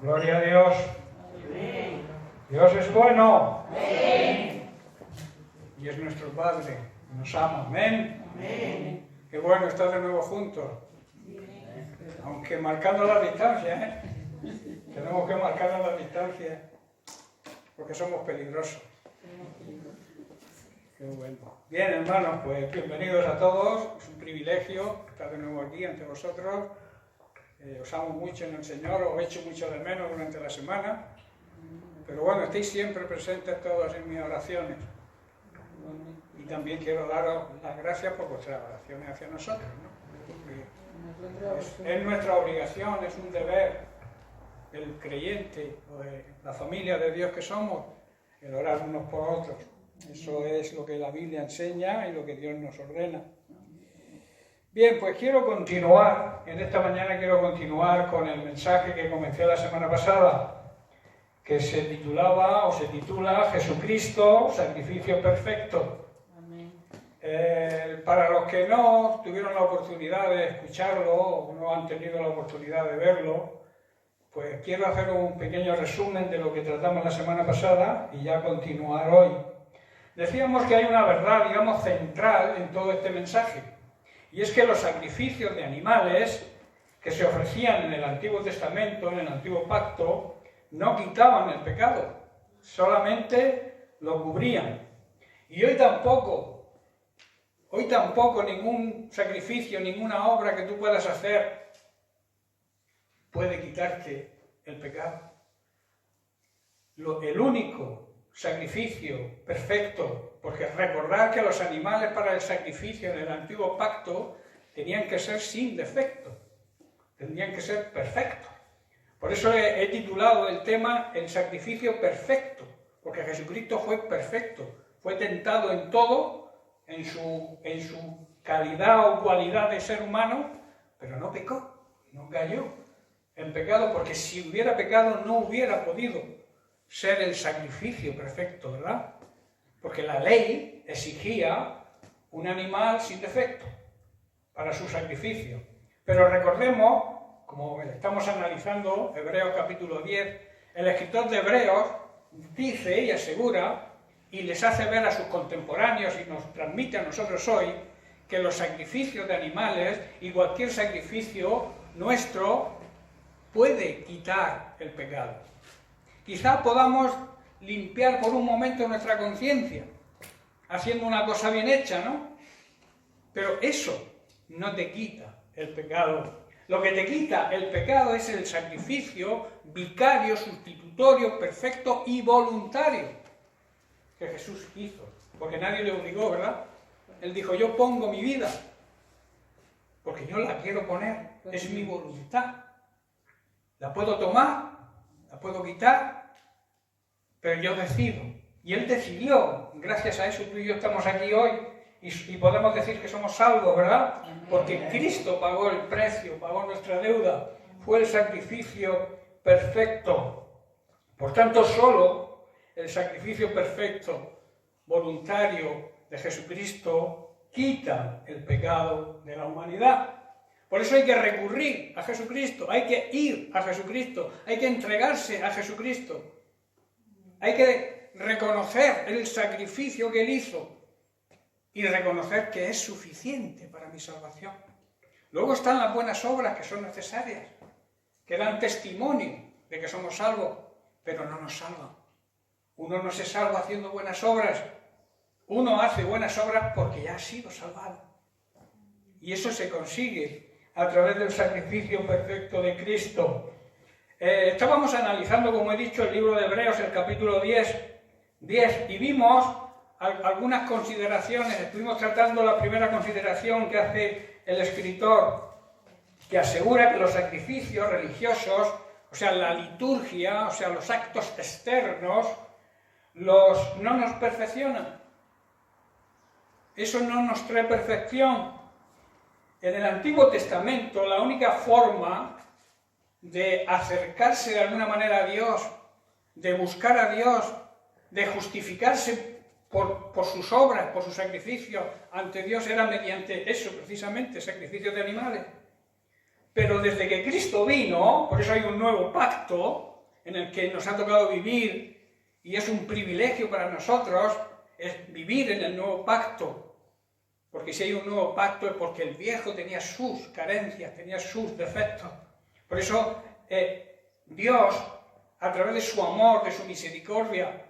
Gloria a Dios. Amén. Dios es bueno. Amén. Y es nuestro Padre. Nos ama. Amén. Amén. Qué bueno estar de nuevo juntos. Aunque marcando la distancia, ¿eh? Tenemos que marcar la distancia porque somos peligrosos. Qué bueno. Bien, hermanos, pues bienvenidos a todos. Es un privilegio estar de nuevo aquí ante vosotros. Os amo mucho en el Señor, os echo mucho de menos durante la semana. Pero bueno, estáis siempre presentes todos en mis oraciones. Y también quiero daros las gracias por vuestras oraciones hacia nosotros, ¿no? Porque es nuestra obligación, es un deber del creyente o de la familia de Dios que somos, el orar unos por otros. Eso es lo que la Biblia enseña y lo que Dios nos ordena. Bien, pues quiero continuar, en esta mañana quiero continuar con el mensaje que comencé la semana pasada, que se titulaba o se titula Jesucristo, sacrificio perfecto. Para los que no tuvieron la oportunidad de escucharlo o no han tenido la oportunidad de verlo, pues quiero hacer un pequeño resumen de lo que tratamos la semana pasada y ya continuar hoy. Decíamos que hay una verdad, digamos, central en todo este mensaje, y es que los sacrificios de animales que se ofrecían en el Antiguo Testamento, en el Antiguo Pacto, no quitaban el pecado, solamente lo cubrían. Y hoy tampoco ningún sacrificio, ninguna obra que tú puedas hacer puede quitarte el pecado. El único sacrificio perfecto, porque recordad que los animales para el sacrificio en el Antiguo Pacto tenían que ser sin defecto, tendrían que ser perfectos. Por eso he titulado el tema El sacrificio perfecto, porque Jesucristo fue perfecto, fue tentado en todo, en su calidad o cualidad de ser humano, pero no pecó, no cayó en pecado, porque si hubiera pecado no hubiera podido ser el sacrificio perfecto, ¿verdad? Porque la ley exigía un animal sin defecto para su sacrificio. Pero recordemos, como estamos analizando Hebreos capítulo 10, el escritor de Hebreos dice y asegura y les hace ver a sus contemporáneos y nos transmite a nosotros hoy que los sacrificios de animales y cualquier sacrificio nuestro puede quitar el pecado. Quizá podamos limpiar por un momento nuestra conciencia, haciendo una cosa bien hecha, ¿no? Pero eso no te quita el pecado. Lo que te quita el pecado es el sacrificio vicario, sustitutorio, perfecto y voluntario que Jesús hizo. Porque nadie le obligó, ¿verdad? Él dijo, yo pongo mi vida, porque yo la quiero poner, es mi voluntad. La puedo tomar, la puedo quitar, pero yo decido. Y Él decidió, gracias a eso tú y yo estamos aquí hoy y podemos decir que somos salvos, ¿verdad? Porque Cristo pagó el precio, pagó nuestra deuda, fue el sacrificio perfecto. Por tanto, solo el sacrificio perfecto, voluntario de Jesucristo, quita el pecado de la humanidad. Por eso hay que recurrir a Jesucristo, hay que ir a Jesucristo, hay que entregarse a Jesucristo. Hay que reconocer el sacrificio que Él hizo y reconocer que es suficiente para mi salvación. Luego están las buenas obras que son necesarias, que dan testimonio de que somos salvos, pero no nos salvan. Uno no se salva haciendo buenas obras, uno hace buenas obras porque ya ha sido salvado. Y eso se consigue a través del sacrificio perfecto de Cristo. Estábamos analizando, como he dicho, el libro de Hebreos, el capítulo 10, y vimos algunas consideraciones. Estuvimos tratando la primera consideración que hace el escritor, que asegura que los sacrificios religiosos, o sea, la liturgia, o sea, los actos externos, no nos perfeccionan. Eso no nos trae perfección. En el Antiguo Testamento, la única forma de acercarse de alguna manera a Dios, de buscar a Dios, de justificarse por sus obras, por su sacrificio ante Dios, era mediante eso, precisamente, sacrificios de animales. Pero desde que Cristo vino, por eso hay un nuevo pacto en el que nos ha tocado vivir, y es un privilegio para nosotros, es vivir en el nuevo pacto. Porque si hay un nuevo pacto es porque el viejo tenía sus carencias, tenía sus defectos. Por eso Dios, a través de su amor, de su misericordia,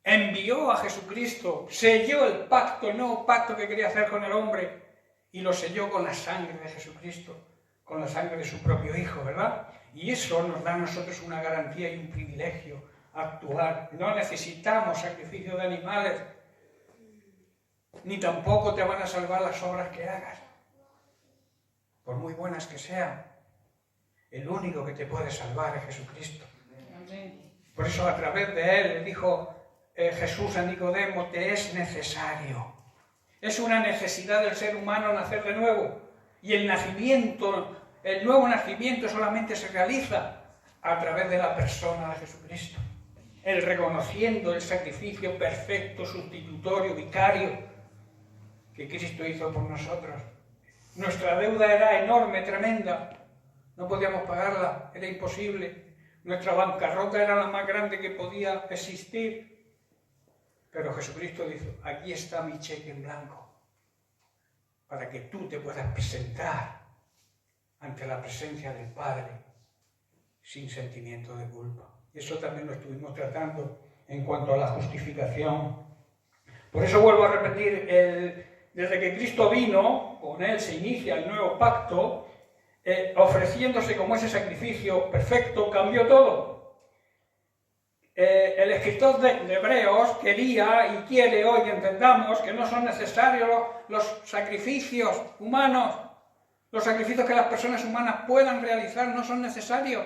envió a Jesucristo, selló el pacto, el nuevo pacto que quería hacer con el hombre, y lo selló con la sangre de Jesucristo, con la sangre de su propio Hijo, ¿verdad? Y eso nos da a nosotros una garantía y un privilegio actuar. No necesitamos sacrificio de animales, ni tampoco te van a salvar las obras que hagas, por muy buenas que sean. El único que te puede salvar es Jesucristo. Por eso a través de él le dijo Jesús a Nicodemo, te es necesario. Es una necesidad del ser humano nacer de nuevo. Y el nuevo nacimiento solamente se realiza a través de la persona de Jesucristo. El reconociendo el sacrificio perfecto, sustitutorio, vicario que Cristo hizo por nosotros. Nuestra deuda era enorme, tremenda. No podíamos pagarla, era imposible. Nuestra bancarrota era la más grande que podía existir. Pero Jesucristo dijo, aquí está mi cheque en blanco, para que tú te puedas presentar ante la presencia del Padre sin sentimiento de culpa. Eso también lo estuvimos tratando en cuanto a la justificación. Por eso vuelvo a repetir, desde que Cristo vino, con él se inicia el nuevo pacto, ofreciéndose como ese sacrificio perfecto, cambió todo. El escritor de Hebreos quería y quiere hoy que entendamos que no son necesarios los sacrificios humanos, los sacrificios que las personas humanas puedan realizar no son necesarios.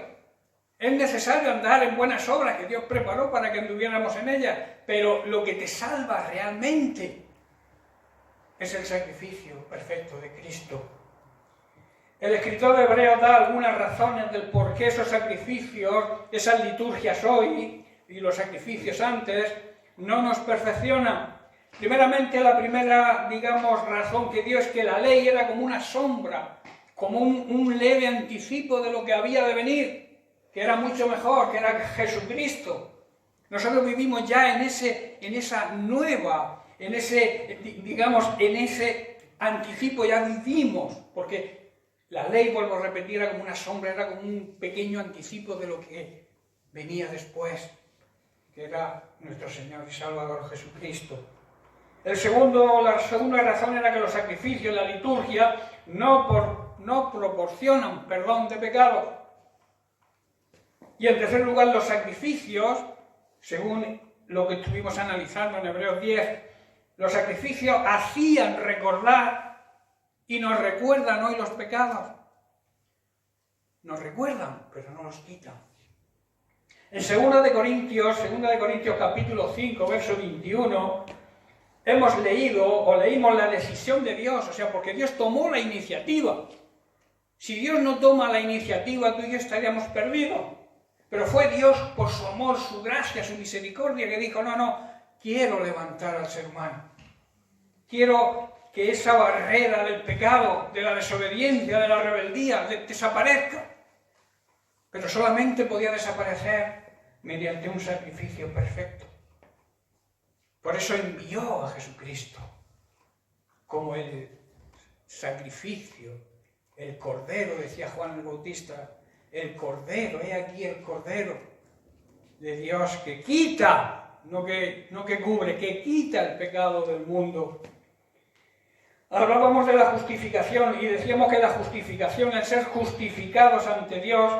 Es necesario andar en buenas obras que Dios preparó para que anduviéramos en ellas, pero lo que te salva realmente es el sacrificio perfecto de Cristo. El escritor de Hebreos da algunas razones del por qué esos sacrificios, esas liturgias hoy y los sacrificios antes, no nos perfeccionan. Primeramente, la primera, razón que dio es que la ley era como una sombra, como un leve anticipo de lo que había de venir, que era mucho mejor, que era Jesucristo. Nosotros vivimos ya en ese anticipo ya vivimos, porque la ley, vuelvo a repetir, era como una sombra, era como un pequeño anticipo de lo que venía después, que era nuestro Señor y Salvador Jesucristo. La segunda razón era que los sacrificios, la liturgia, no proporcionan perdón de pecados. Y en tercer lugar, los sacrificios, según lo que estuvimos analizando en Hebreos 10, los sacrificios hacían recordar y nos recuerdan hoy los pecados. Nos recuerdan, pero no los quitan. En 2 de Corintios capítulo 5, verso 21, leímos la decisión de Dios, o sea, porque Dios tomó la iniciativa. Si Dios no toma la iniciativa, tú y yo estaríamos perdidos. Pero fue Dios, por su amor, su gracia, su misericordia, que dijo, no, quiero levantar al ser humano. Quiero que esa barrera del pecado, de la desobediencia, de la rebeldía, desaparezca. Pero solamente podía desaparecer mediante un sacrificio perfecto. Por eso envió a Jesucristo como el sacrificio, el Cordero, decía Juan el Bautista, el Cordero, he aquí el Cordero de Dios que quita, no que cubre, que quita el pecado del mundo. Hablábamos de la justificación y decíamos que la justificación, el ser justificados ante Dios,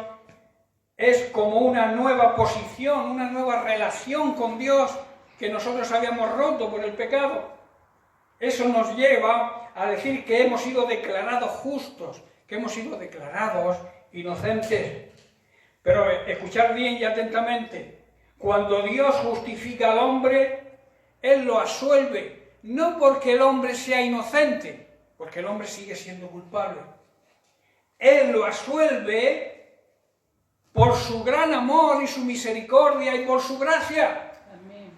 es como una nueva posición, una nueva relación con Dios que nosotros habíamos roto por el pecado. Eso nos lleva a decir que hemos sido declarados justos, que hemos sido declarados inocentes. Pero escuchad bien y atentamente, cuando Dios justifica al hombre, Él lo absuelve, no porque el hombre sea inocente, porque el hombre sigue siendo culpable. Él lo absuelve por su gran amor y su misericordia y por su gracia, amén,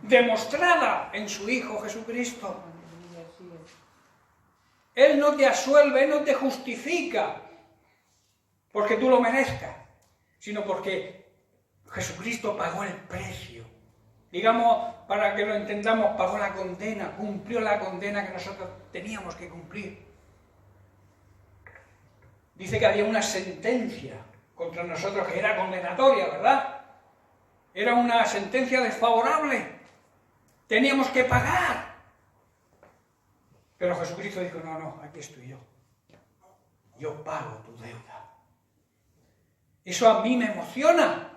demostrada en su Hijo Jesucristo. Él no te absuelve, Él no te justifica porque tú lo merezcas, sino porque Jesucristo pagó el precio. Digamos, para que lo entendamos, pagó la condena, cumplió la condena que nosotros teníamos que cumplir. Dice que había una sentencia contra nosotros que era condenatoria, ¿verdad? Era una sentencia desfavorable. Teníamos que pagar. Pero Jesucristo dijo, no, aquí estoy yo. Yo pago tu deuda. Eso a mí me emociona.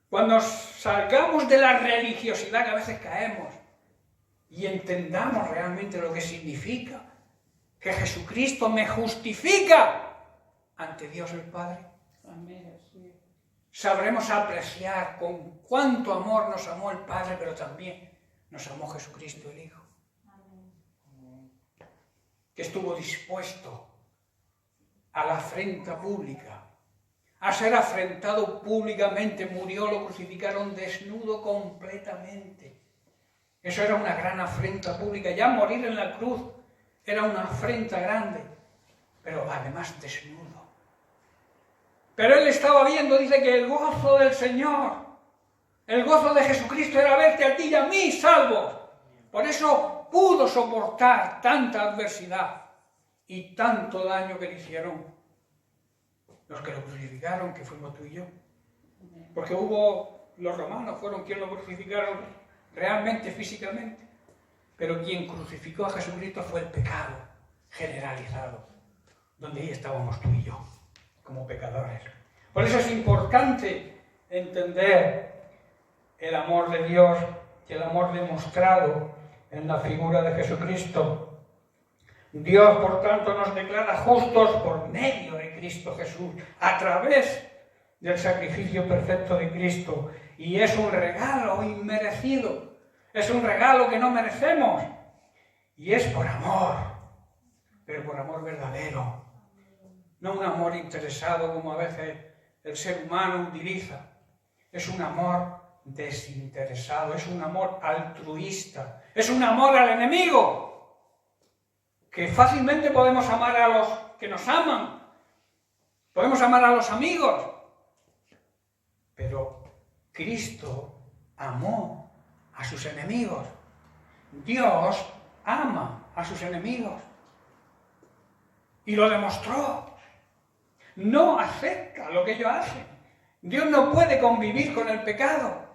Cuando salgamos de la religiosidad que a veces caemos y entendamos realmente lo que significa que Jesucristo me justifica ante Dios el Padre, sabremos apreciar con cuánto amor nos amó el Padre, pero también nos amó Jesucristo el Hijo, que estuvo dispuesto a la afrenta pública, a ser afrentado públicamente, murió, lo crucificaron desnudo completamente. Eso era una gran afrenta pública. Ya morir en la cruz era una afrenta grande, pero además desnudo. Pero él estaba viendo, dice que el gozo del Señor, el gozo de Jesucristo era verte a ti y a mí salvos. Por eso pudo soportar tanta adversidad y tanto daño que le hicieron los que lo crucificaron, que fuimos tú y yo. Porque los romanos fueron quienes lo crucificaron realmente, físicamente. Pero quien crucificó a Jesucristo fue el pecado generalizado, donde ahí estábamos tú y yo, como pecadores. Por eso es importante entender el amor de Dios y el amor demostrado en la figura de Jesucristo. Dios, por tanto, nos declara justos por medio de Cristo Jesús, a través del sacrificio perfecto de Cristo. Y es un regalo inmerecido, es un regalo que no merecemos. Y es por amor, pero por amor verdadero. No un amor interesado como a veces el ser humano utiliza. Es un amor desinteresado, es un amor altruista, es un amor al enemigo. Que fácilmente podemos amar a los que nos aman, podemos amar a los amigos, pero Cristo amó a sus enemigos. Dios ama a sus enemigos y lo demostró. No acepta lo que ellos hacen. Dios no puede convivir con el pecado,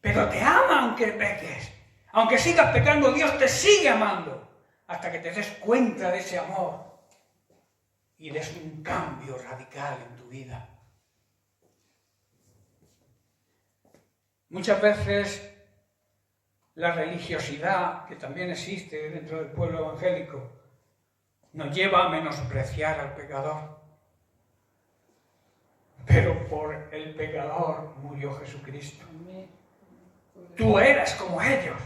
pero te ama aunque peques. Aunque sigas pecando, Dios te sigue amando. Hasta que te des cuenta de ese amor y des un cambio radical en tu vida. Muchas veces la religiosidad, que también existe dentro del pueblo evangélico, nos lleva a menospreciar al pecador. Pero por el pecador murió Jesucristo. Tú eras como ellos.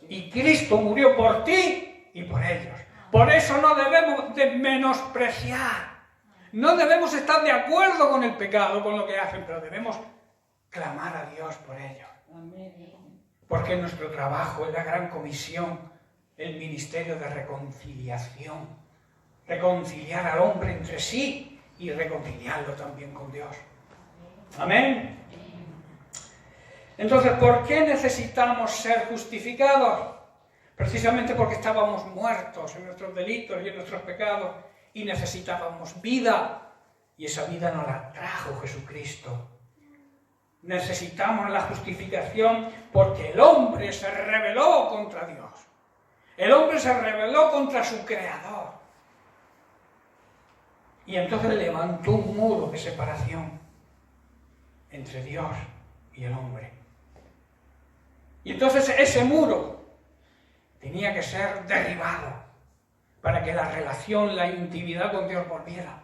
Y Cristo murió por ti y por ellos. Por eso no debemos de menospreciar. No debemos estar de acuerdo con el pecado, con lo que hacen, pero debemos clamar a Dios por ellos. Porque nuestro trabajo es la gran comisión, el ministerio de reconciliación. Reconciliar al hombre entre sí y reconciliarlo también con Dios. Amén. Entonces, ¿por qué necesitamos ser justificados? Precisamente porque estábamos muertos en nuestros delitos y en nuestros pecados y necesitábamos vida. Y esa vida nos la trajo Jesucristo. Necesitamos la justificación porque el hombre se rebeló contra Dios. El hombre se rebeló contra su Creador. Y entonces levantó un muro de separación entre Dios y el hombre. Y entonces ese muro tenía que ser derribado para que la relación, la intimidad con Dios volviera.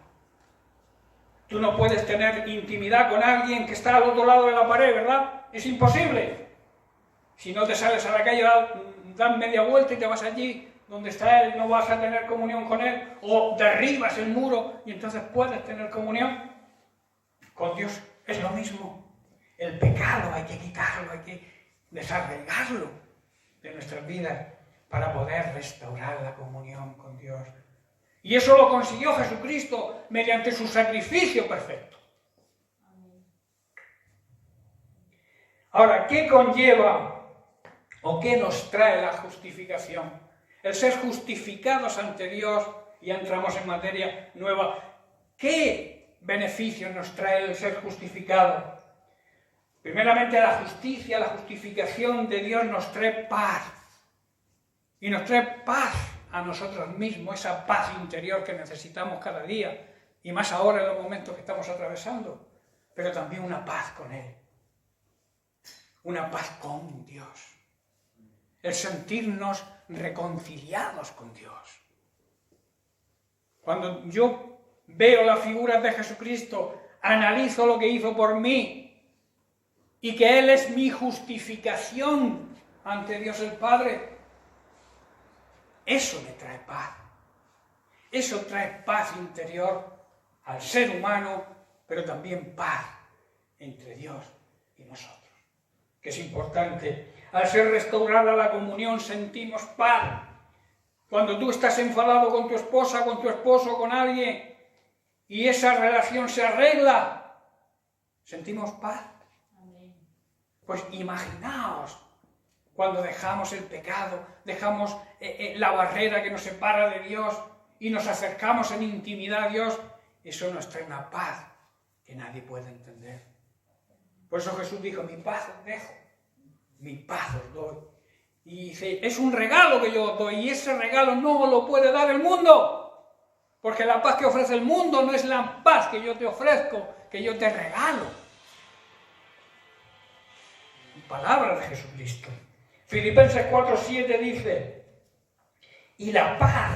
Tú no puedes tener intimidad con alguien que está al otro lado de la pared, ¿verdad? Es imposible. Si no te sales a la calle, das media vuelta y te vas allí donde está Él, no vas a tener comunión con Él, o derribas el muro y entonces puedes tener comunión con Dios. Es lo mismo. El pecado hay que quitarlo, hay que desarraigarlo de nuestras vidas para poder restaurar la comunión con Dios. Y eso lo consiguió Jesucristo mediante su sacrificio perfecto. Ahora, ¿qué conlleva o qué nos trae la justificación? El ser justificados ante Dios, ya entramos en materia nueva. ¿Qué beneficio nos trae el ser justificado? Primeramente, la justicia, la justificación de Dios nos trae paz. Y nos trae paz a nosotros mismos, esa paz interior que necesitamos cada día, y más ahora en los momentos que estamos atravesando, pero también una paz con Él. Una paz con Dios. El sentirnos reconciliados con Dios. Cuando yo veo la figura de Jesucristo, analizo lo que hizo por mí y que Él es mi justificación ante Dios el Padre, eso me trae paz. Eso trae paz interior al ser humano, pero también paz entre Dios y nosotros. Que es importante. Al ser restaurada la comunión sentimos paz. Cuando tú estás enfadado con tu esposa, con tu esposo, con alguien, y esa relación se arregla, sentimos paz. Pues imaginaos cuando dejamos el pecado, dejamos la barrera que nos separa de Dios y nos acercamos en intimidad a Dios, eso nos trae una paz que nadie puede entender. Por eso Jesús dijo, mi paz os dejo, mi paz os doy. Y dice, es un regalo que yo os doy, y ese regalo no lo puede dar el mundo, porque la paz que ofrece el mundo no es la paz que yo te ofrezco, que yo te regalo. Palabra de Jesucristo. Filipenses 4:7 dice, y la paz,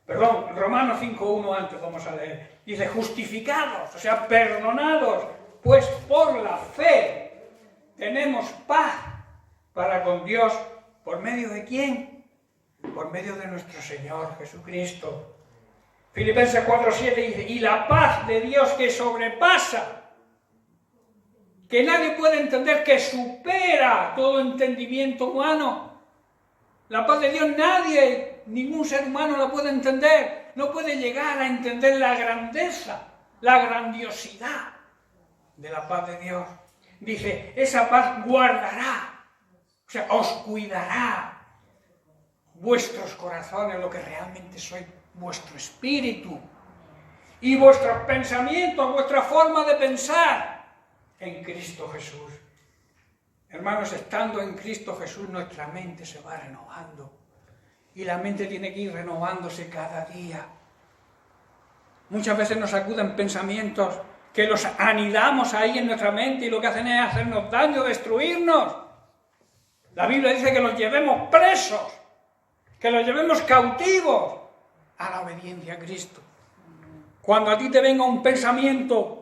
Romanos 5:1 antes vamos a leer, dice, justificados, o sea, perdonados, pues por la fe tenemos paz para con Dios. ¿Por medio de quién? Por medio de nuestro Señor Jesucristo. Filipenses 4:7 dice, y la paz de Dios que sobrepasa, que nadie puede entender, que supera todo entendimiento humano. La paz de Dios nadie, ningún ser humano la puede entender. No puede llegar a entender la grandeza, la grandiosidad de la paz de Dios. Dice, esa paz guardará, o sea, os cuidará vuestros corazones, lo que realmente soy, vuestro espíritu, y vuestros pensamientos, vuestra forma de pensar, en Cristo Jesús. Hermanos, estando en Cristo Jesús, nuestra mente se va renovando. Y la mente tiene que ir renovándose cada día. Muchas veces nos acuden pensamientos que los anidamos ahí en nuestra mente y lo que hacen es hacernos daño, destruirnos. La Biblia dice que los llevemos presos, que los llevemos cautivos a la obediencia a Cristo. Cuando a ti te venga un pensamiento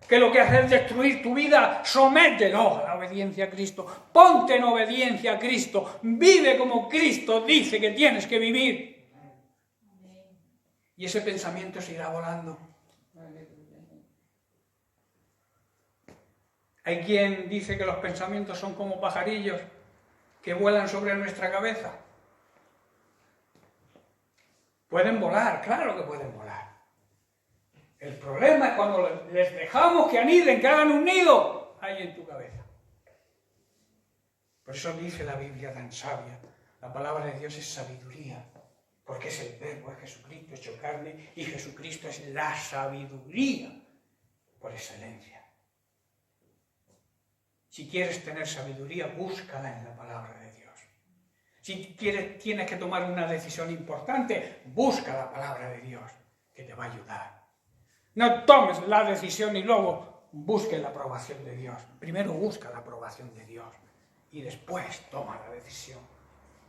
que lo que hace es destruir tu vida, somételo a la obediencia a Cristo. Ponte en obediencia a Cristo. Vive como Cristo dice que tienes que vivir. Y ese pensamiento se irá volando. Hay quien dice que los pensamientos son como pajarillos que vuelan sobre nuestra cabeza. Pueden volar, claro que pueden volar. El problema es cuando les dejamos que aniden, que hagan un nido ahí en tu cabeza. Por eso dice la Biblia tan sabia, la palabra de Dios es sabiduría, porque es el verbo, es Jesucristo hecho carne, y Jesucristo es la sabiduría por excelencia. Si quieres tener sabiduría, búscala en la palabra de Dios. Si tienes que tomar una decisión importante, busca la palabra de Dios, que te va a ayudar. No tomes la decisión y luego busques la aprobación de Dios. Primero busca la aprobación de Dios y después toma la decisión.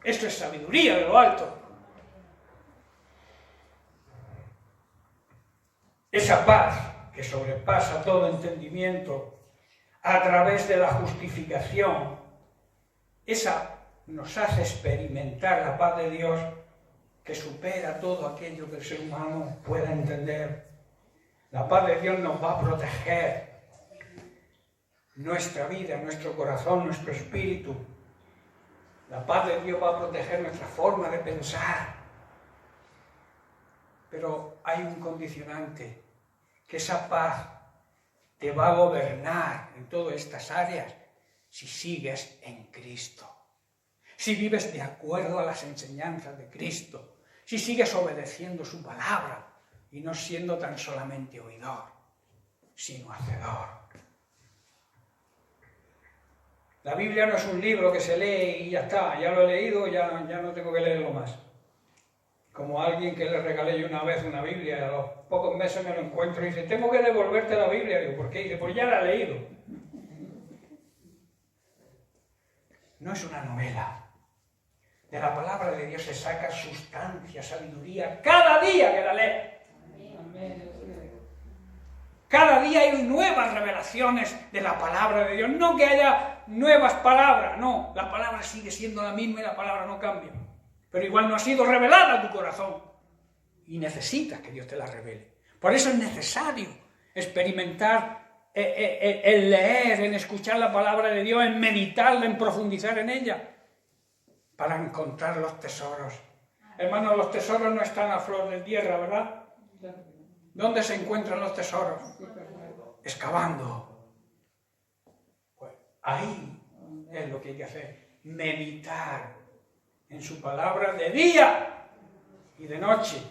Esto es sabiduría de lo alto. Esa paz que sobrepasa todo entendimiento a través de la justificación, esa nos hace experimentar la paz de Dios que supera todo aquello que el ser humano pueda entender. La paz de Dios nos va a proteger nuestra vida, nuestro corazón, nuestro espíritu. La paz de Dios va a proteger nuestra forma de pensar. Pero hay un condicionante, que esa paz te va a gobernar en todas estas áreas si sigues en Cristo. Si vives de acuerdo a las enseñanzas de Cristo, si sigues obedeciendo su palabra y no siendo tan solamente oidor, sino hacedor. La Biblia no es un libro que se lee y ya está, ya lo he leído, ya no tengo que leerlo más. Como alguien que le regalé yo una vez una Biblia y a los pocos meses me lo encuentro y dice, tengo que devolverte la Biblia. Digo, ¿por qué? Dice, pues ya la he leído. No es una novela. De la palabra de Dios se saca sustancia, sabiduría, cada día que la lee. Cada día hay nuevas revelaciones de la palabra de Dios. No que haya nuevas palabras, no. La palabra sigue siendo la misma y la palabra no cambia. Pero igual no ha sido revelada a tu corazón. Y necesitas que Dios te la revele. Por eso es necesario experimentar, el leer, en escuchar la palabra de Dios, en meditarla, en profundizar en ella, para encontrar los tesoros. Hermanos, los tesoros no están a flor de tierra, ¿verdad? ¿Dónde se encuentran los tesoros? Excavando. Pues ahí es lo que hay que hacer. Meditar en su palabra de día y de noche.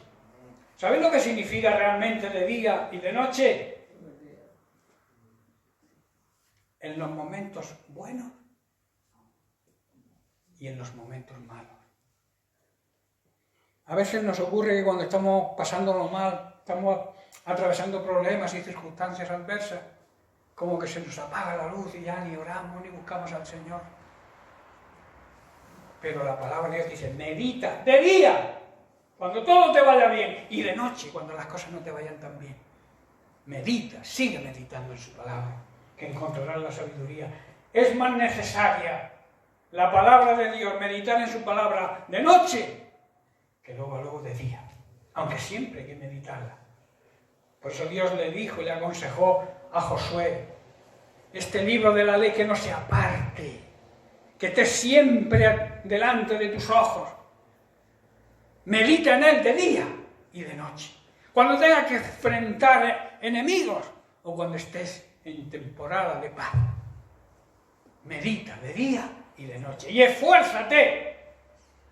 ¿Sabéis lo que significa realmente de día y de noche? En los momentos buenos y en los momentos malos. A veces nos ocurre que cuando estamos pasándolo mal, estamos atravesando problemas y circunstancias adversas, como que se nos apaga la luz y ya ni oramos ni buscamos al Señor. Pero la palabra de Dios dice, medita de día, cuando todo te vaya bien, y de noche, cuando las cosas no te vayan tan bien. Medita, sigue meditando en su palabra, que encontrarás la sabiduría. Es más necesaria la palabra de Dios, meditar en su palabra de noche, que luego de día, aunque siempre hay que meditarla. Por eso Dios le dijo y le aconsejó a Josué, este libro de la ley que no se aparte, que esté siempre delante de tus ojos. Medita en él de día y de noche. Cuando tengas que enfrentar enemigos o cuando estés en temporada de paz. Medita de día y de noche. Y esfuérzate.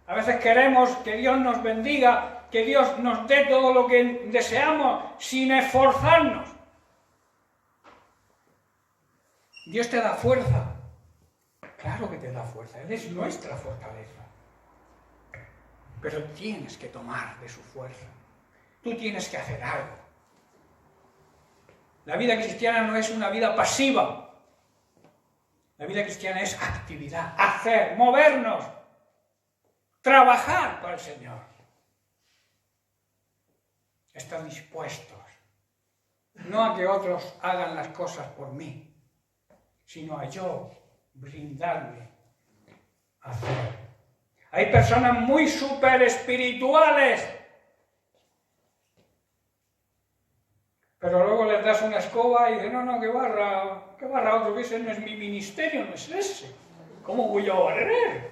A veces queremos que Dios nos bendiga, que Dios nos dé todo lo que deseamos sin esforzarnos. Dios te da fuerza. Claro que te da fuerza. Él es nuestra fortaleza. Pero tienes que tomar de su fuerza. Tú tienes que hacer algo. La vida cristiana no es una vida pasiva. La vida cristiana es actividad, hacer, movernos, trabajar para el Señor. Estar dispuestos, no a que otros hagan las cosas por mí, sino a yo brindarme a hacer. Hay personas muy súper espirituales, pero luego les das una escoba y dicen, no, que barra otro, que ese no es mi ministerio, no es ese. ¿Cómo voy a barrer?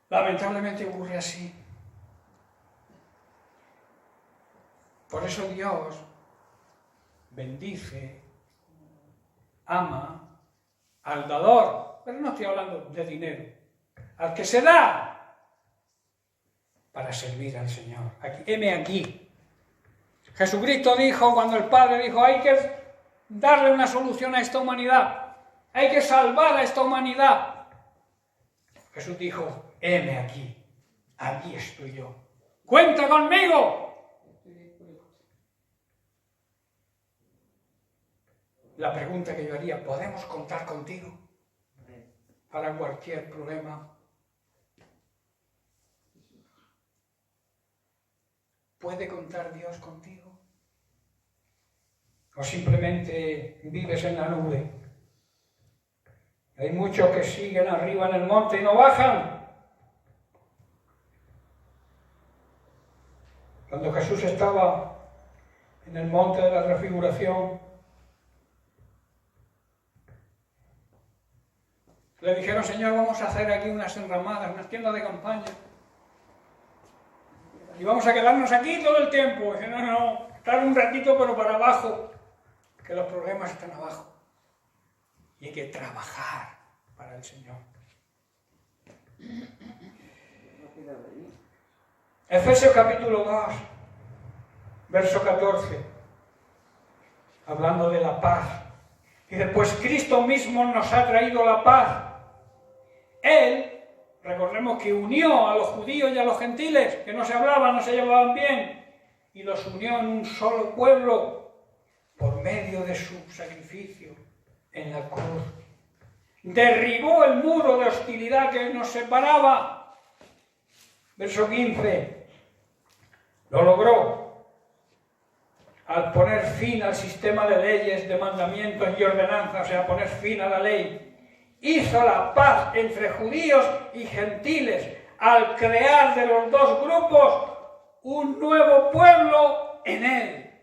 Lamentablemente ocurre así. Por eso Dios bendice, ama al dador, pero no estoy hablando de dinero, al que se da para servir al Señor. Heme aquí. Jesucristo dijo, cuando el Padre dijo, hay que darle una solución a esta humanidad, hay que salvar a esta humanidad. Jesús dijo, heme aquí estoy yo. ¡Cuenta conmigo! La pregunta que yo haría, ¿podemos contar contigo para cualquier problema? ¿Puede contar Dios contigo? ¿O simplemente vives en la nube? Hay muchos que siguen arriba en el monte y no bajan. Cuando Jesús estaba en el monte de la transfiguración, Le dijeron, Señor, vamos a hacer aquí unas enramadas, unas tiendas de campaña. Y vamos a quedarnos aquí todo el tiempo. Dice, no, estar un ratito pero para abajo, que los problemas están abajo. Y hay que trabajar para el Señor. Efesios capítulo 2, verso 14, hablando de la paz. Dice, pues Cristo mismo nos ha traído la paz. Él, recordemos que unió a los judíos y a los gentiles, que no se hablaban, no se llevaban bien, y los unió en un solo pueblo por medio de su sacrificio en la cruz. Derribó el muro de hostilidad que nos separaba. Verso 15. Lo logró al poner fin al sistema de leyes, de mandamientos y ordenanzas, o sea, poner fin a la ley. Hizo la paz entre judíos y gentiles al crear de los dos grupos un nuevo pueblo en él.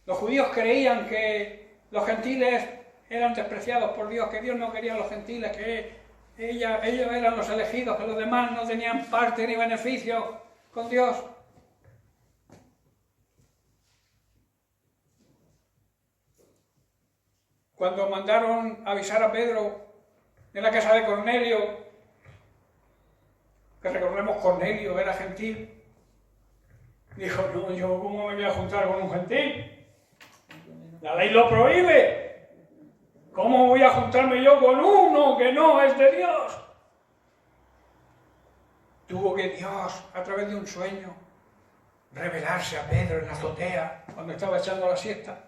Los judíos creían que los gentiles eran despreciados por Dios, que Dios no quería a los gentiles, que ellos eran los elegidos, que los demás no tenían parte ni beneficio con Dios. Cuando mandaron avisar a Pedro en la casa de Cornelio, que recordemos Cornelio era gentil, dijo, no, yo ¿cómo me voy a juntar con un gentil? La ley lo prohíbe. ¿Cómo voy a juntarme yo con uno que no es de Dios? Tuvo que Dios, a través de un sueño, revelarse a Pedro en la azotea cuando estaba echando la siesta.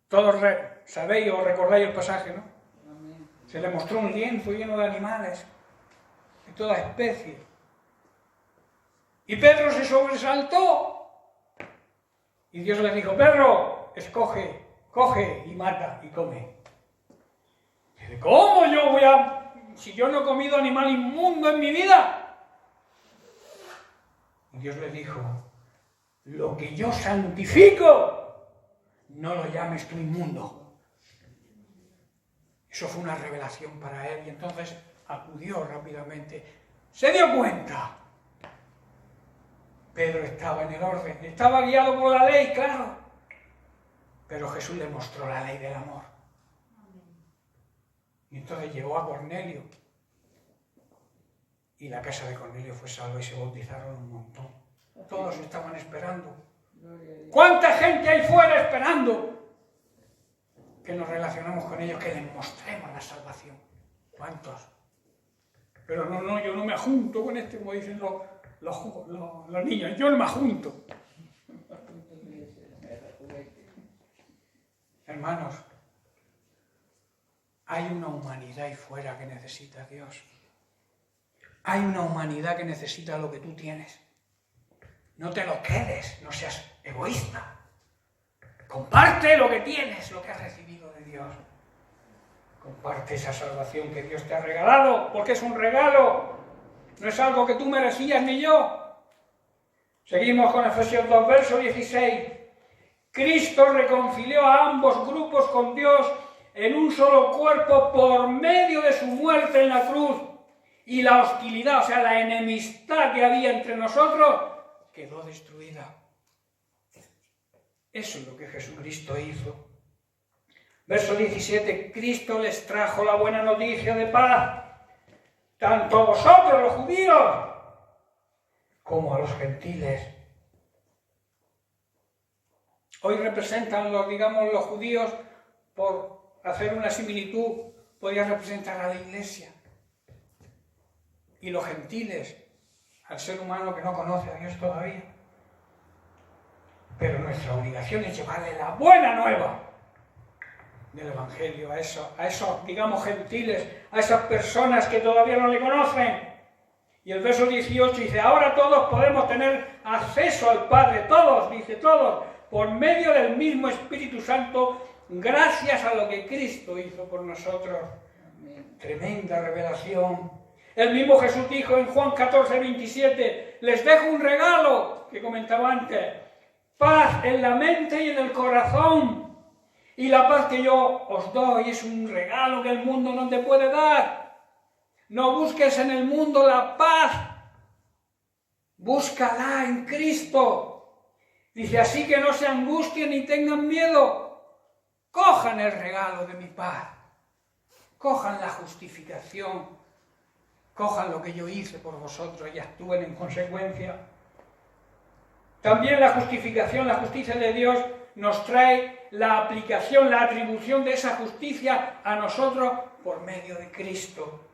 Todos sabéis o recordáis el pasaje, ¿no? Se le mostró un lienzo lleno de animales, de toda especie. Y Pedro se sobresaltó. Y Dios le dijo, Pedro, escoge, coge y mata y come. Y dice, ¿cómo yo voy a...? Si yo no he comido animal inmundo en mi vida. Y Dios le dijo, lo que yo santifico, no lo llames tú inmundo. Eso fue una revelación para él y entonces acudió rápidamente. Se dio cuenta. Pedro estaba en el orden, estaba guiado por la ley, claro. Pero Jesús le mostró la ley del amor. Y entonces llegó a Cornelio. Y la casa de Cornelio fue salva y se bautizaron un montón. Todos estaban esperando. ¿Cuánta gente hay fuera esperando? Que nos relacionamos con ellos, que les mostremos la salvación. ¿Cuántos? Pero no, yo no me junto con este, como dicen los niños. Yo no me junto. Hermanos, hay una humanidad ahí fuera que necesita a Dios. Hay una humanidad que necesita lo que tú tienes. No te lo quedes, no seas egoísta. Comparte lo que tienes, lo que has recibido de Dios. Comparte esa salvación que Dios te ha regalado, porque es un regalo. No es algo que tú merecías ni yo. Seguimos con Efesios 2, verso 16. Cristo reconcilió a ambos grupos con Dios en un solo cuerpo por medio de su muerte en la cruz. Y la hostilidad, o sea, la enemistad que había entre nosotros, quedó destruida. Eso es lo que Jesucristo hizo. Verso 17. Cristo les trajo la buena noticia de paz, tanto a vosotros, los judíos, como a los gentiles. Hoy representan los judíos, por hacer una similitud, podrían representar a la iglesia. Y los gentiles, al ser humano que no conoce a Dios todavía. Pero nuestra obligación es llevarle la buena nueva del Evangelio a esos, gentiles, a esas personas que todavía no le conocen. Y el verso 18 dice, ahora todos podemos tener acceso al Padre, todos, dice todos, por medio del mismo Espíritu Santo, gracias a lo que Cristo hizo por nosotros. Tremenda revelación. El mismo Jesús dijo en Juan 14, 27, les dejo un regalo, que comentaba antes, paz en la mente y en el corazón. Y la paz que yo os doy es un regalo que el mundo no te puede dar. No busques en el mundo la paz, búscala en Cristo. Dice, así que no se angustien ni tengan miedo. Cojan el regalo de mi paz. Cojan la justificación. Cojan lo que yo hice por vosotros y actúen en consecuencia. También la justificación, la justicia de Dios, nos trae la aplicación, la atribución de esa justicia a nosotros por medio de Cristo.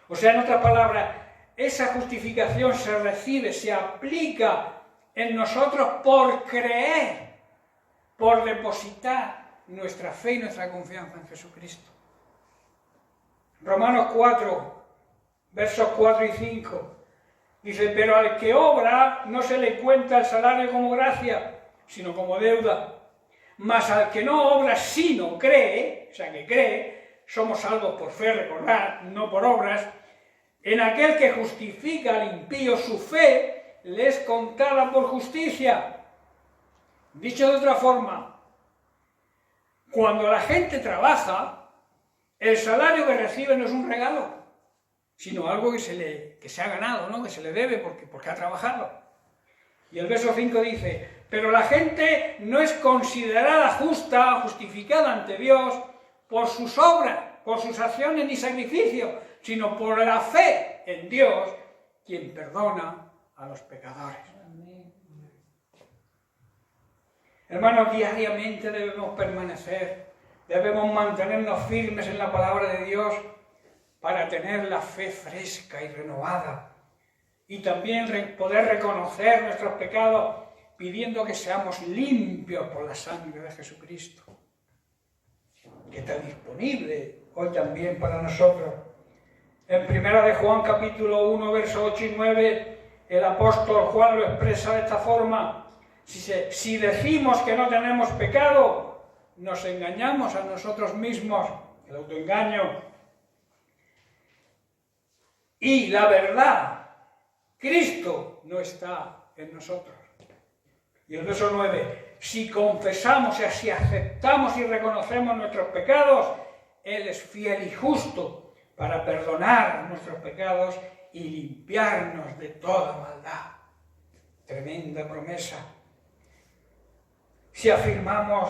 O sea, en otras palabras, esa justificación se recibe, se aplica en nosotros por creer, por depositar nuestra fe y nuestra confianza en Jesucristo. Romanos 4, versos 4 y 5, dice, pero al que obra no se le cuenta el salario como gracia, sino como deuda. Mas al que no obra, sino cree, o sea que cree, somos salvos por fe, recordad, no por obras, en aquel que justifica al impío, su fe le es contada por justicia. Dicho de otra forma, cuando la gente trabaja, el salario que recibe no es un regalo, sino algo que se ha ganado, ¿no? Que se le debe porque ha trabajado. Y el verso 5 dice, pero la gente no es considerada justa, justificada ante Dios por sus obras, por sus acciones ni sacrificios, sino por la fe en Dios, quien perdona a los pecadores. Hermanos, diariamente debemos permanecer, debemos mantenernos firmes en la palabra de Dios para tener la fe fresca y renovada y también poder reconocer nuestros pecados pidiendo que seamos limpios por la sangre de Jesucristo, que está disponible hoy también para nosotros. En 1 de Juan capítulo 1, versos 8 y 9, el apóstol Juan lo expresa de esta forma, si decimos que no tenemos pecado, nos engañamos a nosotros mismos, el autoengaño. Y la verdad, Cristo no está en nosotros. Y el verso 9, si confesamos y así aceptamos y reconocemos nuestros pecados, Él es fiel y justo para perdonar nuestros pecados y limpiarnos de toda maldad. Tremenda promesa. Si afirmamos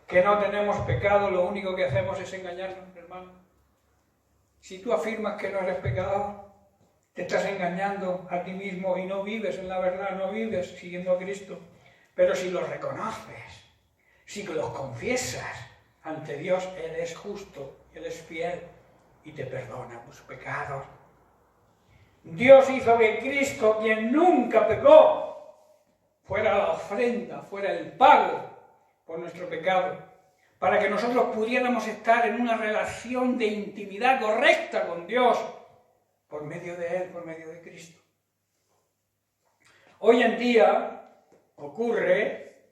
que no tenemos pecado, lo único que hacemos es engañarnos, hermano. Si tú afirmas que no eres pecador, te estás engañando a ti mismo y no vives en la verdad, no vives siguiendo a Cristo. Pero si los reconoces, si los confiesas ante Dios, Él es justo, Él es fiel y te perdona tus pecados. Dios hizo que Cristo, quien nunca pecó, fuera la ofrenda, fuera el pago por nuestro pecado, para que nosotros pudiéramos estar en una relación de intimidad correcta con Dios, por medio de Él, por medio de Cristo. Hoy en día ocurre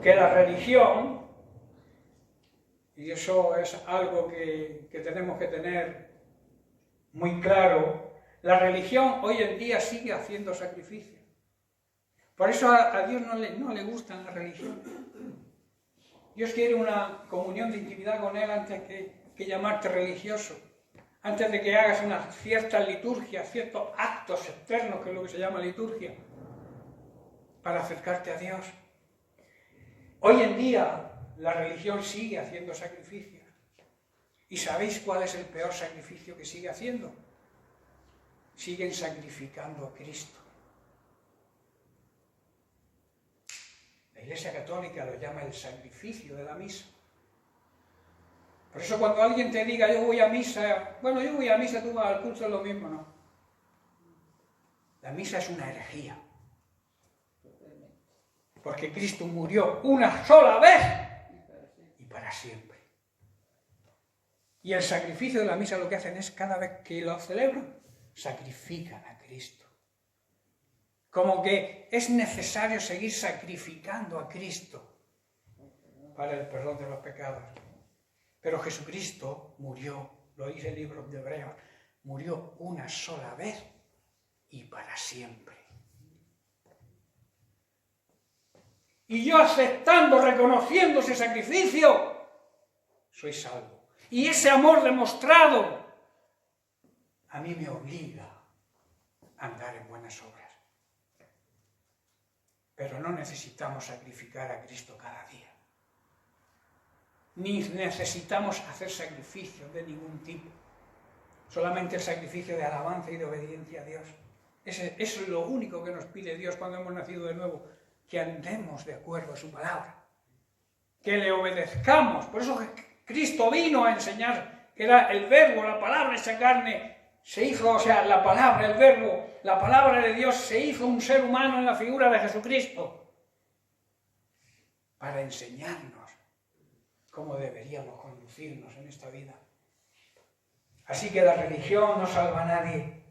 que la religión, y eso es algo que tenemos que tener muy claro, la religión hoy en día sigue haciendo sacrificios. Por eso a Dios no le gustan las religiones. Dios quiere una comunión de intimidad con Él antes que llamarte religioso. Antes de que hagas unas ciertas liturgias, ciertos actos externos, que es lo que se llama liturgia, para acercarte a Dios. Hoy en día la religión sigue haciendo sacrificios. ¿Y sabéis cuál es el peor sacrificio que sigue haciendo? Siguen sacrificando a Cristo. La Iglesia Católica lo llama el sacrificio de la misa. Por eso cuando alguien te diga, yo voy a misa, bueno, yo voy a misa, tú vas al culto, es lo mismo, ¿no? La misa es una herejía. Porque Cristo murió una sola vez y para siempre. Y el sacrificio de la misa lo que hacen es, cada vez que lo celebran, sacrifican a Cristo. Como que es necesario seguir sacrificando a Cristo para el perdón de los pecados. Pero Jesucristo murió, lo dice el libro de Hebreos, murió una sola vez y para siempre. y yo aceptando, reconociendo ese sacrificio, soy salvo. Y ese amor demostrado a mí me obliga a andar en buenas obras. Pero no necesitamos sacrificar a Cristo cada día. Ni necesitamos hacer sacrificios de ningún tipo. Solamente el sacrificio de alabanza y de obediencia a Dios. Eso es lo único que nos pide Dios cuando hemos nacido de nuevo. Que andemos de acuerdo a su palabra. Que le obedezcamos. Por eso Cristo vino a enseñar que era el verbo, la palabra hecha carne. Se hizo, o sea, la palabra, el verbo, la palabra de Dios se hizo un ser humano en la figura de Jesucristo. Para enseñarnos cómo deberíamos conducirnos en esta vida. Así que la religión no salva a nadie.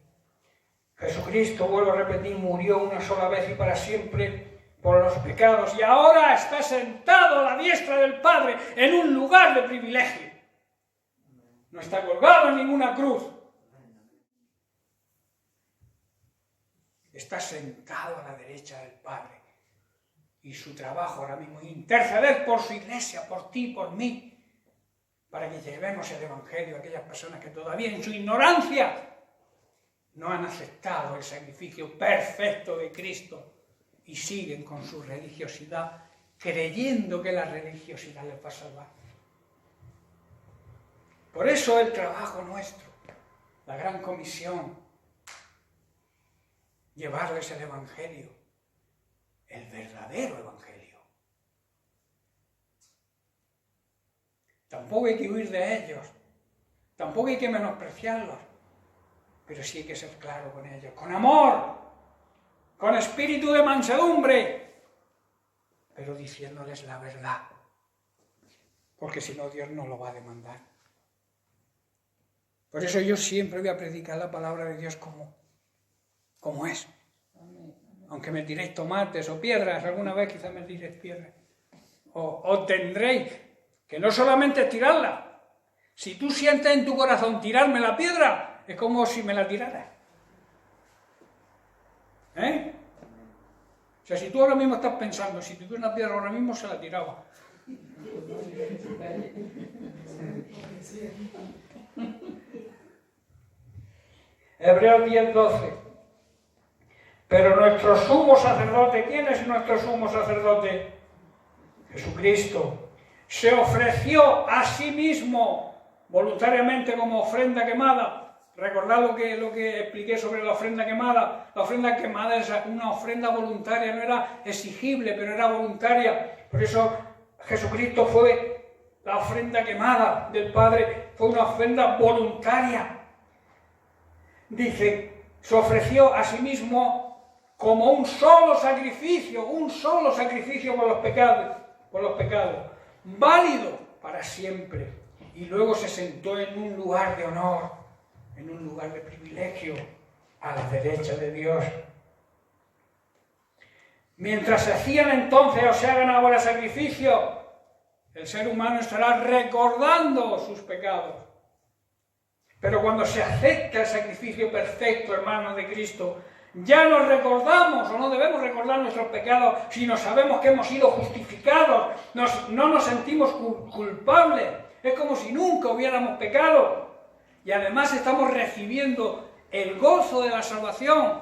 Jesucristo, vuelvo a repetir, murió una sola vez y para siempre por los pecados y ahora está sentado a la diestra del Padre en un lugar de privilegio. No está colgado en ninguna cruz. Está sentado a la derecha del Padre. Y su trabajo ahora mismo es interceder por su iglesia, por ti, por mí, para que llevemos el Evangelio a aquellas personas que todavía en su ignorancia no han aceptado el sacrificio perfecto de Cristo y siguen con su religiosidad, creyendo que la religiosidad les va a salvar. Por eso el trabajo nuestro, la gran comisión, llevarles el Evangelio, el verdadero Evangelio. Tampoco hay que huir de ellos, tampoco hay que menospreciarlos, pero sí hay que ser claro con ellos, con amor, con espíritu de mansedumbre, pero diciéndoles la verdad, porque si no Dios nos lo va a demandar. Por eso yo siempre voy a predicar la palabra de Dios como es. Aunque me tiréis tomates o piedras, alguna vez quizás me tiréis piedras. O tendréis que no solamente tirarla. Si tú sientes en tu corazón tirarme la piedra, es como si me la tiraras. ¿Eh? O sea, si tú ahora mismo estás pensando, si tuviera una piedra ahora mismo, se la tiraba. Hebreos 10:12. Pero nuestro sumo sacerdote, ¿quién es nuestro sumo sacerdote? Jesucristo. Se ofreció a sí mismo voluntariamente como ofrenda quemada. Recordad lo que expliqué sobre la ofrenda quemada. La ofrenda quemada es una ofrenda voluntaria, no era exigible, pero era voluntaria. Por eso Jesucristo fue la ofrenda quemada del Padre, fue una ofrenda voluntaria. Dice, se ofreció a sí mismo como un solo sacrificio por los pecados, válido para siempre. Y luego se sentó en un lugar de honor, en un lugar de privilegio, a la derecha de Dios. Mientras se hacían entonces o se hagan ahora sacrificios, el ser humano estará recordando sus pecados. Pero cuando se acepta el sacrificio perfecto, hermanos, de Cristo, ya nos recordamos, o no debemos recordar nuestros pecados, sino sabemos que hemos sido justificados, no nos sentimos culpables, es como si nunca hubiéramos pecado, y además estamos recibiendo el gozo de la salvación.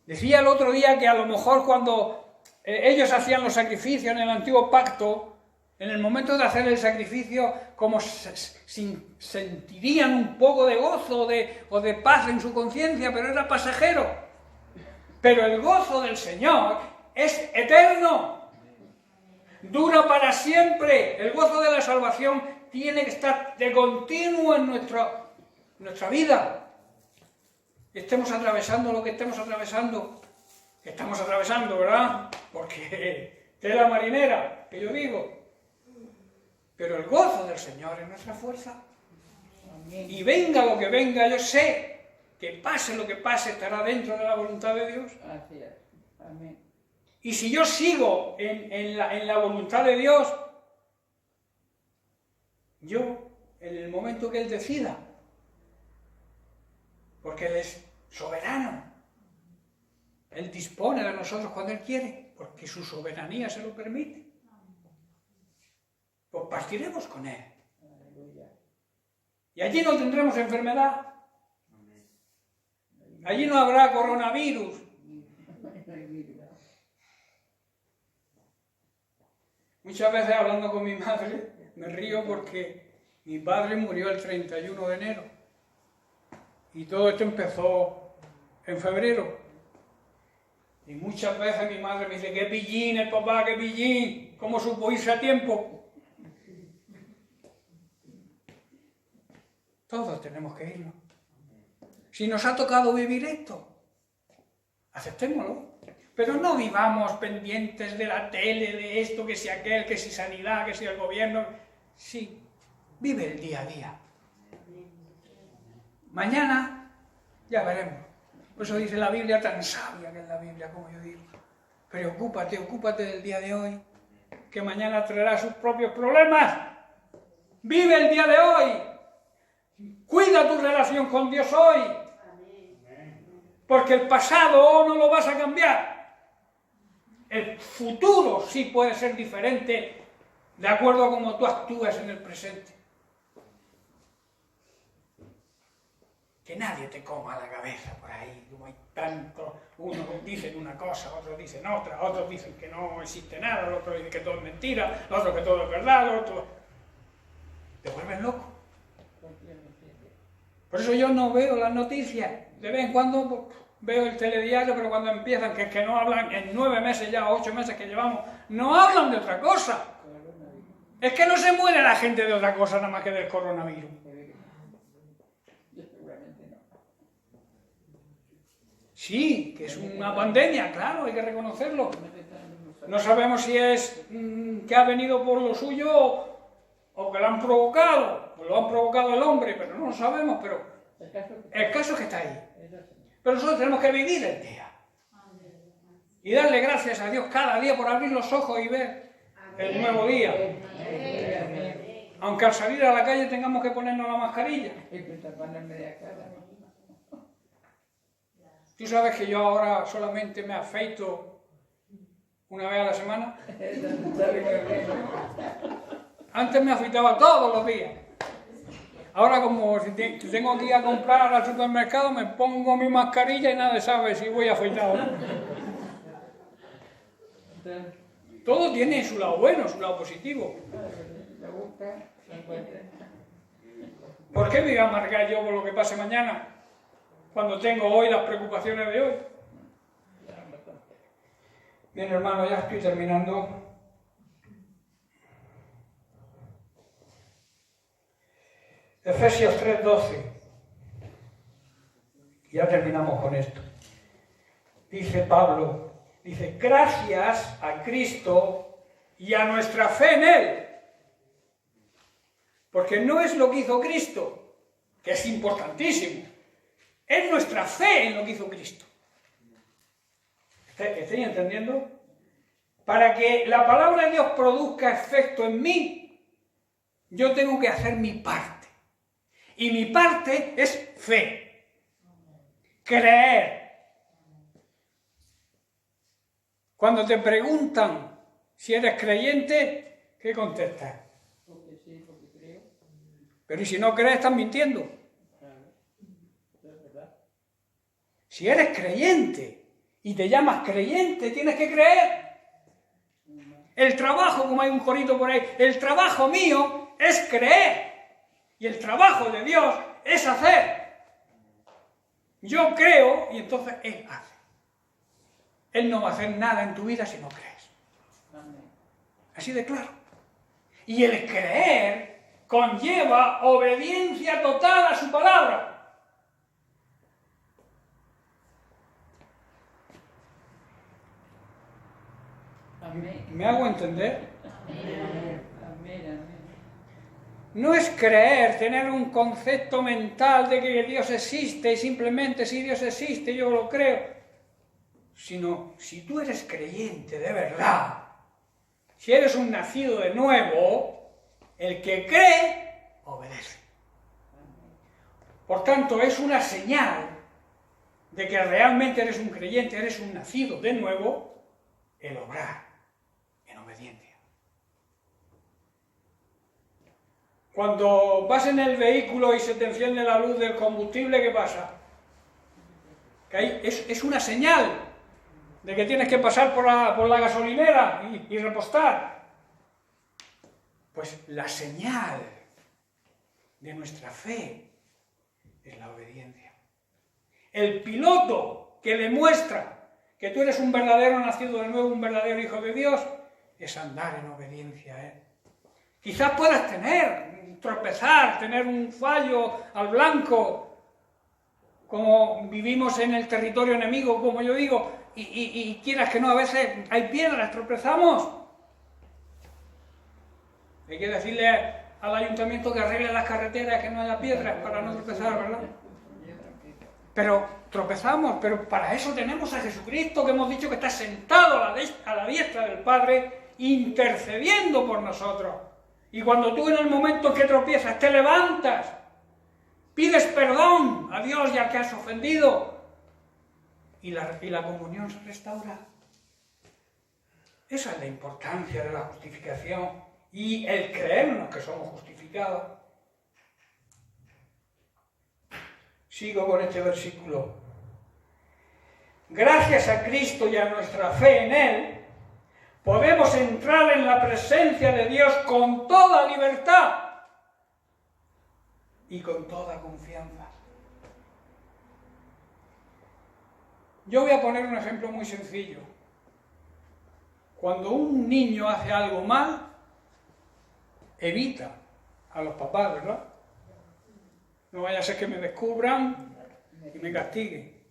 Decía el otro día que a lo mejor cuando ellos hacían los sacrificios en el antiguo pacto, en el momento de hacer el sacrificio, como sentirían un poco de gozo o de paz en su conciencia, pero era pasajero. Pero el gozo del Señor es eterno, dura para siempre. El gozo de la salvación tiene que estar de continuo en nuestra vida. Estemos atravesando lo que estemos atravesando. Estamos atravesando, ¿verdad? Porque tela marinera, que yo digo. Pero el gozo del Señor es nuestra fuerza. Amén. Y venga lo que venga, yo sé que pase lo que pase, estará dentro de la voluntad de Dios. Así es. Amén. Y si yo sigo en la voluntad de Dios, yo, en el momento que Él decida, porque Él es soberano, Él dispone de nosotros cuando Él quiere, porque su soberanía se lo permite. Pues partiremos con Él. Y allí no tendremos enfermedad. Allí no habrá coronavirus. Muchas veces hablando con mi madre me río porque mi padre murió el 31 de enero y todo esto empezó en febrero. Y muchas veces mi madre me dice, qué pillín el papá, qué pillín, ¿cómo supo irse a tiempo? Todos tenemos que irnos. Si nos ha tocado vivir esto, aceptémoslo. Pero no vivamos pendientes de la tele, de esto, que si aquel, que si sanidad, que si el gobierno. Sí, vive el día a día. Mañana ya veremos. Por eso dice la Biblia, tan sabia que es la Biblia, como yo digo. Preocúpate, ocúpate del día de hoy, que mañana traerá sus propios problemas. Vive el día de hoy. Cuida tu relación con Dios hoy. Porque el pasado no lo vas a cambiar. El futuro sí puede ser diferente de acuerdo a cómo tú actúes en el presente. Que nadie te coma la cabeza por ahí, como hay tanto, unos dicen una cosa, otros dicen otra, otros dicen que no existe nada, otros dicen que todo es mentira, otros que todo es verdad, otros... Te vuelves loco. Por eso yo no veo las noticias, de vez en cuando veo el telediario, pero cuando empiezan, que es que no hablan, en 9 meses ya, 8 meses que llevamos, no hablan de otra cosa. Es que no se muere la gente de otra cosa nada más que del coronavirus. Sí, que es una pandemia, claro, hay que reconocerlo. No sabemos si es que ha venido por lo suyo o que lo han provocado, o lo han provocado el hombre, pero no lo sabemos, pero el caso es que está ahí. Pero nosotros tenemos que vivir el día y darle gracias a Dios cada día por abrir los ojos y ver el nuevo día. Aunque al salir a la calle tengamos que ponernos la mascarilla. Tú sabes que yo ahora solamente me afeito una vez a la semana. Antes me afeitaba todos los días. Ahora, como si tengo que ir a comprar al supermercado, me pongo mi mascarilla y nadie sabe si voy afeitado o no. Todo tiene su lado bueno, su lado positivo. ¿Por qué me voy a amargar yo por lo que pase mañana, cuando tengo hoy las preocupaciones de hoy? Bien, hermano, ya estoy terminando. Efesios 3:12. Ya terminamos con esto. Dice Pablo, dice, gracias a Cristo y a nuestra fe en Él. Porque no es lo que hizo Cristo, que es importantísimo. Es nuestra fe en lo que hizo Cristo. ¿Estáis entendiendo? Para que la palabra de Dios produzca efecto en mí, yo tengo que hacer mi parte. Y mi parte es fe. Creer. Cuando te preguntan si eres creyente, ¿qué contestas? Porque sí, porque creo. Pero ¿y si no crees, estás mintiendo? Es verdad. Si eres creyente y te llamas creyente, tienes que creer. El trabajo, como hay un corito por ahí, el trabajo mío es creer. Y el trabajo de Dios es hacer. Yo creo y entonces Él hace. Él no va a hacer nada en tu vida si no crees. Así de claro. Y el creer conlleva obediencia total a su palabra. Amén. ¿Me hago entender? Amén. Amén. No es creer, tener un concepto mental de que Dios existe y simplemente si Dios existe yo lo creo, sino si tú eres creyente de verdad, si eres un nacido de nuevo, el que cree, obedece. Por tanto, es una señal de que realmente eres un creyente, eres un nacido de nuevo, el obrar en obediencia. Cuando vas en el vehículo y se te enciende la luz del combustible, ¿qué pasa? Que ahí es una señal de que tienes que pasar por la gasolinera y repostar. Pues la señal de nuestra fe es la obediencia. El piloto que demuestra que tú eres un verdadero nacido de nuevo, un verdadero hijo de Dios, es andar en obediencia a Él. Quizás puedas tropezar, tener un fallo al blanco, como vivimos en el territorio enemigo, como yo digo, y quieras que no, a veces hay piedras, tropezamos. Hay que decirle al ayuntamiento que arregle las carreteras, que no haya piedras para no tropezar, ¿verdad? Pero tropezamos, pero para eso tenemos a Jesucristo, que hemos dicho que está sentado a la diestra del Padre, intercediendo por nosotros. Y cuando tú en el momento en que tropiezas te levantas, pides perdón a Dios y al que has ofendido, y la comunión se restaura. Esa es la importancia de la justificación y el creernos que somos justificados. Sigo con este versículo. Gracias a Cristo y a nuestra fe en Él, podemos entrar en la presencia de Dios con toda libertad y con toda confianza. Yo voy a poner un ejemplo muy sencillo. Cuando un niño hace algo mal, evita a los papás, ¿verdad? No vaya a ser que me descubran y me castiguen.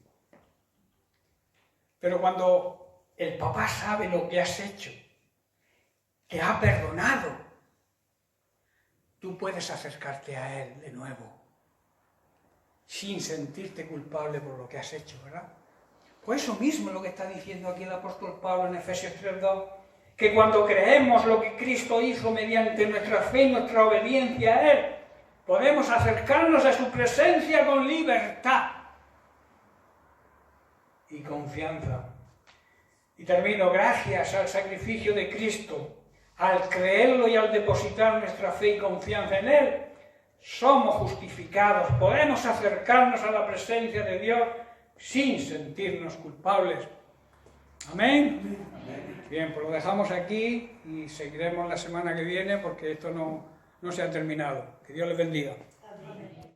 Pero cuando el papá sabe lo que has hecho, que ha perdonado, tú puedes acercarte a él de nuevo, sin sentirte culpable por lo que has hecho, ¿verdad? Pues eso mismo es lo que está diciendo aquí el apóstol Pablo en Efesios 3:2, que cuando creemos lo que Cristo hizo mediante nuestra fe y nuestra obediencia a Él, podemos acercarnos a su presencia con libertad y confianza. Y termino, gracias al sacrificio de Cristo, al creerlo y al depositar nuestra fe y confianza en Él, somos justificados, podemos acercarnos a la presencia de Dios sin sentirnos culpables. ¿Amén? Amén. Bien, pues lo dejamos aquí y seguiremos la semana que viene porque esto no se ha terminado. Que Dios les bendiga.